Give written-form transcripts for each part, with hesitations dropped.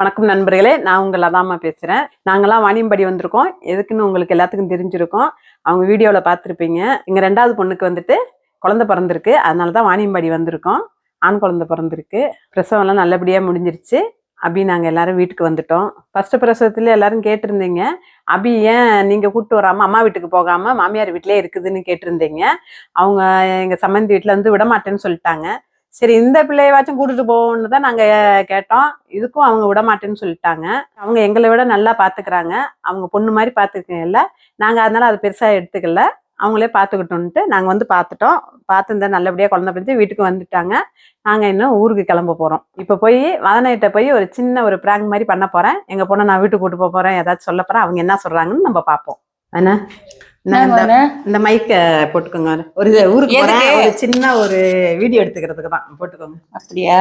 வணக்கம் நண்பர்களே, நான் உங்கள் லதாமா பேசுகிறேன். நாங்கள்லாம் வாணியம்பாடி வந்திருக்கோம். எதுக்குன்னு உங்களுக்கு எல்லாத்துக்கும் தெரிஞ்சிருக்கும். அவங்க வீடியோவில் பார்த்துருப்பீங்க. எங்கள் 2வது பொண்ணுக்கு வந்துட்டு குழந்தை பிறந்திருக்கு. அதனால தான் வாணியம்பாடி வந்திருக்கோம். ஆண் குழந்தை பிறந்திருக்கு. பிரசவம்லாம் நல்லபடியாக முடிஞ்சிருச்சு. அபி நாங்கள் எல்லாரும் வீட்டுக்கு வந்துட்டோம். ஃபர்ஸ்ட் பிரசவத்தில் எல்லாரும் கேட்டிருந்தீங்க, அபி ஏன் நீங்கள் கூப்பிட்டு வராமல் அம்மா வீட்டுக்கு போகாமல் மாமியார் வீட்டிலே இருக்குதுன்னு கேட்டிருந்தீங்க. அவங்க எங்கள் சம்மந்தி வீட்டில் வந்து விடமாட்டேன்னு சொல்லிட்டாங்க. சரி, இந்த பிள்ளையவாச்சும் கூட்டிட்டு போவோம்னு தான் நாங்க கேட்டோம். இதுக்கும் அவங்க விட மாட்டேன்னு சொல்லிட்டாங்க. அவங்க எங்களை விட நல்லா பாத்துக்கிறாங்க. அவங்க பொண்ணு மாதிரி பாத்துக்கல. நாங்க அதனால அதை பெருசா எடுத்துக்கல. அவங்களே பாத்துக்கிட்டோம்ட்டு நாங்க வந்து பாத்துட்டோம். பார்த்து இந்த நல்லபடியா குழந்தை பிடிச்சி வீட்டுக்கு வந்துட்டாங்க. நாங்க இன்னும் ஊருக்கு கிளம்ப போறோம். இப்ப போய் வதனையிட்ட போய் ஒரு சின்ன ஒரு பிராங்க் மாதிரி பண்ண போறேன். எங்க பொண்ணை நான் வீட்டுக்கு கூட்டு போறேன், ஏதாச்சும் சொல்ல போறேன். அவங்க என்ன சொல்றாங்கன்னு நம்ம பார்ப்போம். என்ன இந்த மைக்க போட்டுக்கோங்க. ஒரு ஊருக்கு ஒரு சின்ன ஒரு வீடியோ எடுத்துக்கிறதுக்கு தான் போட்டுக்கோங்க. அப்படியா?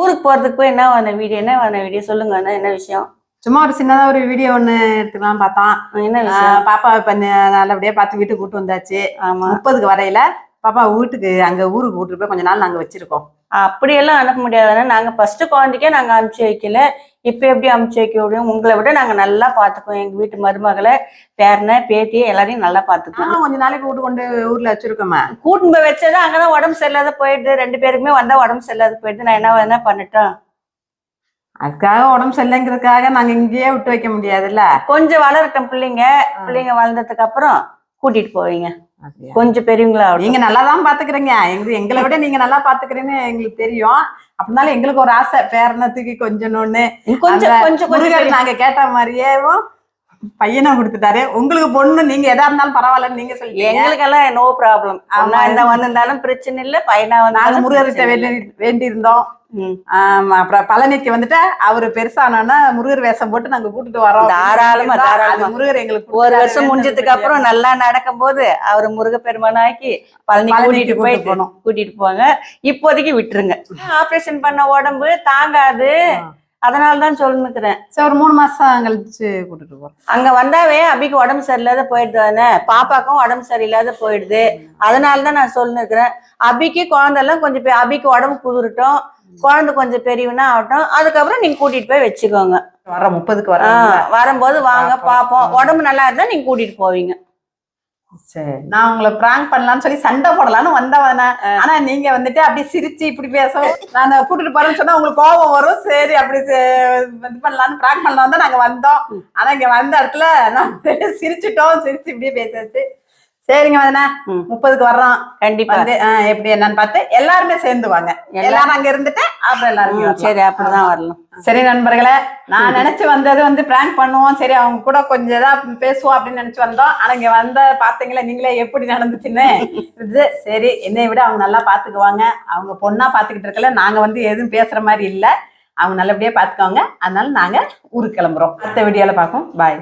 ஊருக்கு போறதுக்கு போய் என்ன வீடியோ சொல்லுங்க. என்ன விஷயம்? சும்மா ஒரு சின்னதா ஒரு வீடியோ ஒண்ணு எடுத்துக்கலாம் பார்த்தோம். என்ன விஷயம்? பாப்பா இப்ப நல்லபடியா பார்த்து வீட்டுக்கு கூட்டு வந்தாச்சு. 30க்கு வரையில பாப்பா வீட்டுக்கு அங்க ஊருக்கு கூட்டு போய் கொஞ்ச நாள் நாங்க வச்சிருக்கோம். அப்படியெல்லாம் அனுப்ப முடியாது. நாங்க ஃபர்ஸ்ட் குழந்தைக்கே நாங்க அனுப்பிச்சு வைக்கல. இப்ப எப்படி அனுப்பிச்சு வைக்க முடியும்? உங்களை விட நாங்க நல்லா பாத்துக்குவோம். எங்க வீட்டு மருமகளை, பேரனை, பேத்தி எல்லாரையும் நல்லா பாத்துக்குவோம். கொஞ்ச நாளைக்கு கூட்டு கொண்டு ஊர்ல வச்சிருக்கோமா? கூட்டு போய் வச்சது அங்கதான் உடம்பு சரியில்லாத போயிடுது. 2 பேருக்குமே வந்தா உடம்பு சரியில்லாத போயிடுது. நான் என்ன பண்ணிட்டோம்? அதுக்காக உடம்பு சரியில்லைங்கிறதுக்காக நாங்க இங்கேயே விட்டு வைக்க முடியாதுல்ல. கொஞ்சம் வளரட்டும் பிள்ளைங்க வளர்ந்ததுக்கு அப்புறம் கூட்டிட்டு போவீங்க. கொஞ்சம் பெரியவங்களா நீங்க நல்லாதான் பாத்துக்கிறீங்க. எங்களை விட நீங்க நல்லா பாத்துக்கிறீங்கன்னு எங்களுக்கு தெரியும். அப்படினாலும் எங்களுக்கு ஒரு ஆசை, பேரணத்துக்கு கொஞ்சம் கொஞ்சம் நாங்க கேட்ட மாதிரியும் பையனை கொடுத்துட்டாரு. உங்களுக்கு பொண்ணு நீங்க எதா இருந்தாலும் பரவாயில்லன்னு நீங்க சொல்லி எங்களுக்கெல்லாம் நோ ப்ராப்ளம். வந்திருந்தாலும் பிரச்சனை இல்லை. பையனா நாங்க முருகர்கிட்ட வேண்டி இருந்தோம். அப்புறம் பழனிக்கு வந்துட்டு அவரு பெருசானோன்னா முருகர் வேஷம் போட்டு நாங்க கூட்டிட்டு வரோம். தாராளமா முருகர் எங்களுக்கு ஒரு வருஷம் முடிஞ்சதுக்கு அப்புறம் நல்லா நடக்கும் போது அவரு முருக பெருமானாக்கி பழனி கூட்டிட்டு போங்க. இப்போதைக்கு விட்டுருங்க. ஆபரேஷன் பண்ண உடம்பு தாங்காது. அதனாலதான் சொல்லுக்கிறேன். சரி, ஒரு 3 மாசம் கழிச்சு கூட்டிட்டு போறோம். அங்க வந்தாவே அபிக்கு உடம்பு சரியில்லாத போயிடுது தானே, பாப்பாக்கும் உடம்பு சரியில்லாத போயிடுது. அதனாலதான் நான் சொல்லிருக்கிறேன். அபிக்கு குழந்தை எல்லாம் கொஞ்சம் அபிக்கு உடம்பு குதிரட்டும், குழந்தை கொஞ்சம் பெரியவனா ஆகட்டும். அதுக்கப்புறம் நீங்க கூட்டிட்டு போய் வச்சுக்கோங்க. வர 30க்கு வரும்போது வாங்க பாப்போம். உடம்பு நல்லா இருந்தா நீங்க கூட்டிட்டு போவீங்க. சரி, நான் உங்களை பிராங்க் பண்ணலாம்னு சொல்லி சண்டை போடலான்னு வந்தவன. ஆனா நீங்க வந்துட்டு அப்படி சிரிச்சு இப்படி பேசவும் நான் கூட்டிட்டு போறேன்னு சொன்னா உங்களுக்கு கோபம் வரும். சரி, அப்படி இது பண்ணலான்னு பிராங்க் பண்ணலாம் தான் நாங்க வந்தோம். ஆனா இங்க வந்த இடத்துல நான் சிரிச்சுட்டோம். சிரிச்சு இப்படியே பேசாச்சு. சரிங்க வதனா, 30க்கு வர்றோம். கண்டிப்பா வந்து எப்படி என்னன்னு பார்த்து எல்லாருமே சேர்ந்துவாங்க. எல்லாரும் அங்க இருந்துட்டு அப்புறம் எல்லாரும் சரி அப்படிதான் வரலாம். சரி நண்பர்களே, நான் நினைச்சு வந்தது வந்து பிராங்க் பண்ணுவோம், சரி அவங்க கூட கொஞ்சம் ஏதாவது பேசுவோம் அப்படின்னு நினைச்சு வந்தோம். ஆனா இங்க வந்த பாத்தீங்களா நீங்களே எப்படி நடந்துச்சுன்னு. சரி, என்னை விட அவங்க நல்லா பாத்துக்குவாங்க. அவங்க பொண்ணா பாத்துக்கிட்டு இருக்கல. நாங்க வந்து எதுவும் பேசுற மாதிரி இல்ல. அவங்க நல்லபடியா பாத்துக்குவாங்க. அதனால நாங்க ஊருக்கு கிளம்புறோம். அடுத்த வீடியோல பார்ப்போம். பாய்.